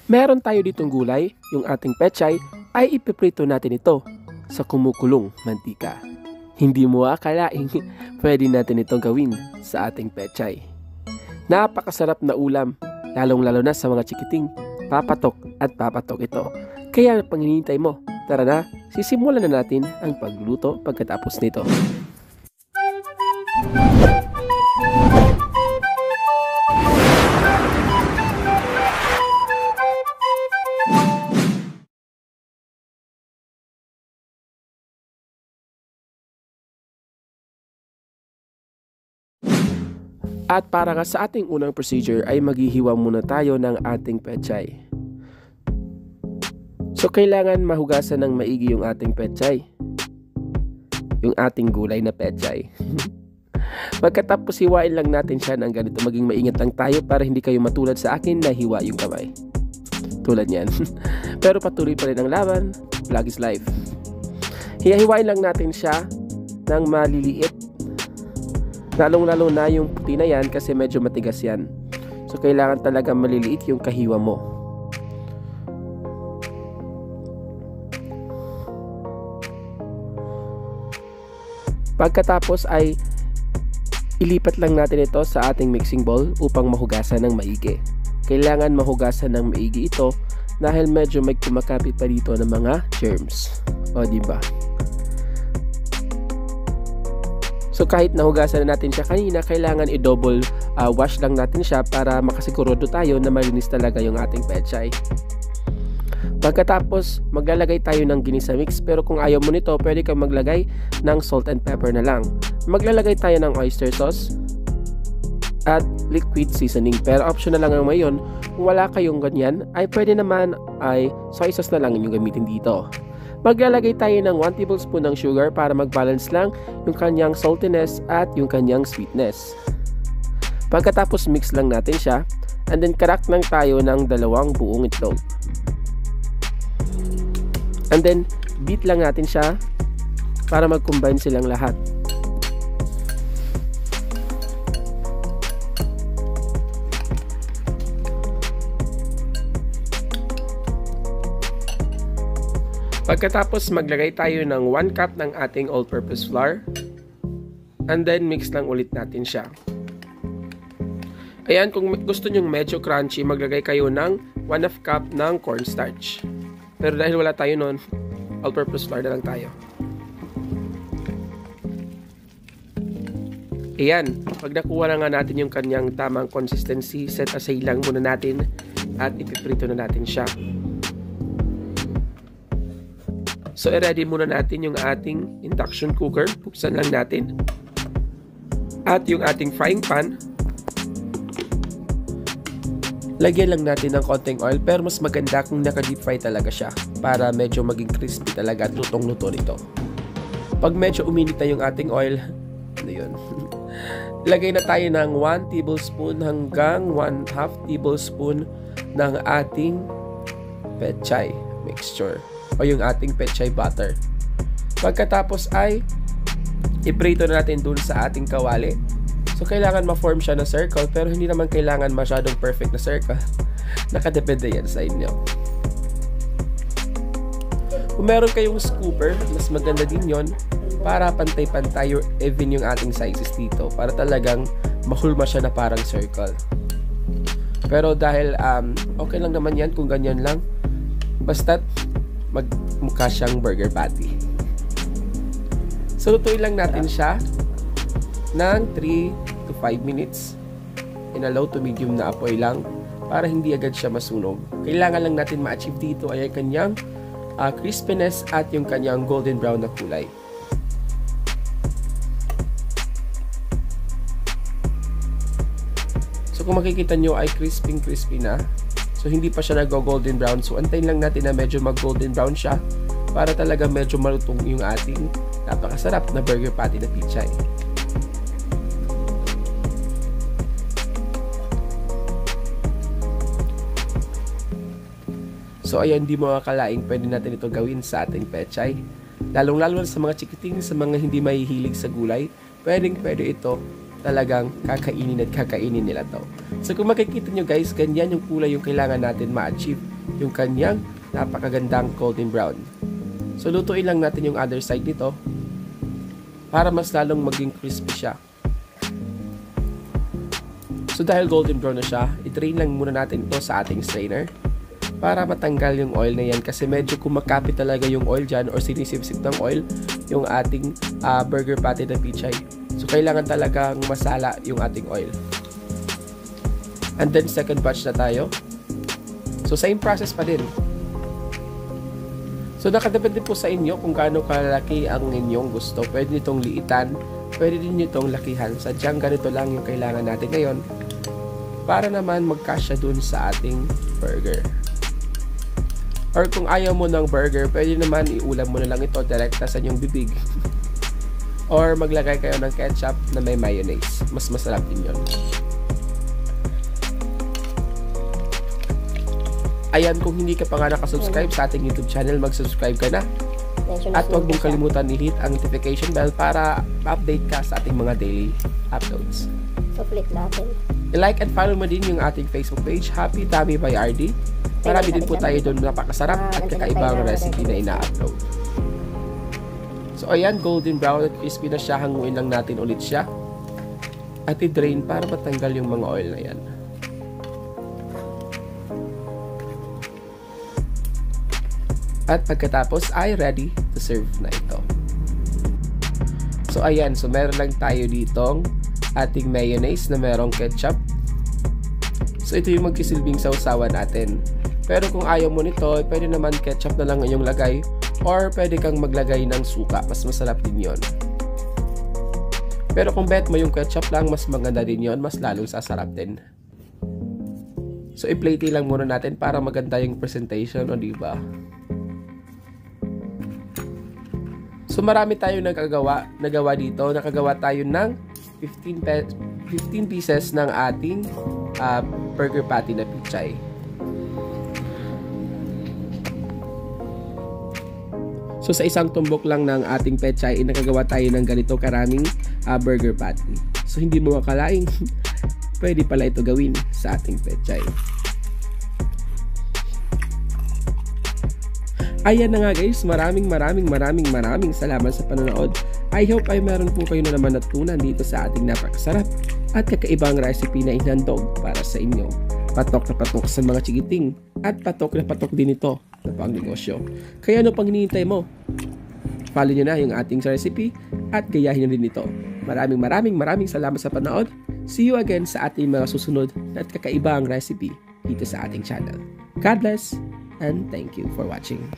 Meron tayo ditong gulay, yung ating pechay, ay ipiprito natin ito sa kumukulong mantika. Hindi mo akalaing pwede natin itong gawin sa ating pechay. Napakasarap na ulam, lalong-lalo na sa mga chikiting. Papatok at papatok ito. Kaya pang hinihintay mo, tara na, sisimulan na natin ang pagluto pagkatapos nito. At para nga sa ating unang procedure ay maghihiwa muna tayo ng ating pechay. So kailangan mahugasan ng maigi yung ating pechay. Yung ating gulay na pechay. Pagkatapos hiwain lang natin siya ng ganito, maging maingat lang tayo para hindi kayo matulad sa akin na hiwa yung kamay. Tulad yan. Pero patuloy pa rin ang laban. Vlog is life. Hiwain lang natin siya ng maliliit. Lalong-lalo na yung puti na yan kasi medyo matigas yan. So kailangan talaga maliliit yung kahiwa mo. Pagkatapos ay ilipat lang natin ito sa ating mixing bowl upang mahugasan ng maigi. Kailangan mahugasan ng maigi ito dahil medyo may kumakapit pa dito ng mga germs. O diba? So kahit nahugasan na natin siya kanina, kailangan i-double wash lang natin siya para makasigurado tayo na malinis talaga yung ating pechay. Pagkatapos, maglalagay tayo ng ginisa mix, pero kung ayaw mo nito, pwede kang maglagay ng salt and pepper na lang. Maglalagay tayo ng oyster sauce at liquid seasoning, pero optional lang ang ngayon. Kung wala kayong ganyan, ay pwede naman ay soy sauce na lang yung gamitin dito. Maglalagay tayo ng 1 tablespoon ng sugar para mag-balance lang yung kanyang saltiness at yung kanyang sweetness. Pagkatapos mix lang natin siya, and then crack lang tayo ng 2 buong itlog. And then beat lang natin siya para mag-combine silang lahat. Pagkatapos maglagay tayo ng 1 cup ng ating all-purpose flour, and then mix lang ulit natin siya. Ayan, kung gusto nyo medyo crunchy, maglagay kayo ng 1/2 cup ng cornstarch. Pero dahil wala tayo nun, all-purpose flour na lang tayo. Ayan, pag nakuha na nga natin yung kanyang tamang consistency, set aside lang muna natin at ipiprito na natin siya. So, i-ready muna natin yung ating induction cooker. Buksan lang natin. At yung ating frying pan. Lagyan lang natin ng konting oil, pero mas maganda kung naka-deep fry talaga siya para medyo maging crispy talaga at lutong-luto nito. Pag medyo uminit na yung ating oil, ano yun? Lagay na tayo ng 1 tablespoon hanggang 1/2 tablespoon ng ating pechay mixture o yung ating pechay butter. Pagkatapos ay iprito na natin dun sa ating kawali. So kailangan ma-form siya na circle, pero hindi naman kailangan masyadong perfect na circle. Nakadepende yan sa inyo. Kung meron kayong scooper, mas maganda din yon para pantay-pantay or even yung ating sizes dito, para talagang mahulma siya na parang circle. Pero dahil okay lang naman yan kung ganyan lang, basta't magmukha siyang burger patty. So lutuin lang natin siya ng 3 to 5 minutes in a low to medium na apoy lang para hindi agad siya masunog. Kailangan lang natin ma-achieve dito ay kanyang crispiness at yung kanyang golden brown na kulay. So kung makikita nyo ay crispy na. So hindi pa siya nag-golden brown. So antayin lang natin na medyo mag-golden brown siya para talaga medyo malutong yung ating napakasarap na burger patty na pechay. So ayan, di mo akalaing pwede natin ito gawin sa ating pechay. Lalong-lalo sa mga chikiting, sa mga hindi mahihilig sa gulay, pwede ito talagang kakainin at kakainin nila to. So kung makikita nyo guys, ganyan yung kulay yung kailangan natin ma-achieve yung kanyang napakagandang golden brown. So lutuin lang natin yung other side nito para mas lalong maging crispy siya. So dahil golden brown na siya, i-drain lang muna natin ito sa ating strainer para matanggal yung oil na yan, kasi medyo kumakapit talaga yung oil dyan or sinisipsip ng oil yung ating burger patty na pichay. So kailangan talagang masala yung ating oil. And then second batch na tayo. So same process pa din. So nakadepende po sa inyo kung gaano kalaki ang inyong gusto. Pwede nitong liitan, pwede din nitong lakihan. Sadyang ganito lang yung kailangan natin ngayon para naman magkasya dun sa ating burger. Or kung ayaw mo ng burger, pwede naman iulam mo na lang ito direkta sa inyong bibig. Or maglagay kayo ng ketchup na may mayonnaise. Mas masarap din yun. Ayan, kung hindi ka pa nga nakasubscribe sa ating YouTube channel, mag-subscribe ka na. At huwag mong kalimutan i-hit ang notification bell para update ka sa ating mga daily uploads. So, flip natin. I-like and follow mo din yung ating Facebook page, Happy Tummy by RD. Marami din po tayo doon napakasarap at kakaibang recipe na ina-upload. So ayan, golden brown at crispy na siya. Hanguin lang natin ulit siya at i-drain para matanggal yung mga oil na yan. At pagkatapos ay ready to serve na ito. So ayan, so meron lang tayo ditong ating mayonnaise na merong ketchup. So ito yung magsisilbing sausawan natin. Pero kung ayaw mo nito, pwede naman ketchup na lang yung lagay or pwede kang maglagay ng suka. Mas masarap din yon. Pero kung bet mo yung ketchup lang, mas maganda din yon, mas lalong sasarap din. So i-plate lang muna natin para maganda yung presentation, o diba? So marami tayong nagawa dito. Nakagawa tayo ng 15 pieces ng ating burger patty na pichay. So sa isang tumbok lang ng ating pechay, nakagawa tayo ng ganito karaming burger patty. So hindi mo makalaing pwede pala ito gawin sa ating pechay. Ayan na nga guys, maraming salamat sa panonood. I hope ay meron po kayo na naman natutunan dito sa ating napakasarap at kakaibang recipe na inhandog para sa inyo. Patok na patok sa mga chikiting at patok na patok din ito na pang negosyo. Kaya ano pang hinihintay mo? Follow nyo na yung ating recipe at gayahin nyo din ito. Maraming salamat sa panood. See you again sa ating mga susunod at kakaibang recipe dito sa ating channel. God bless and thank you for watching.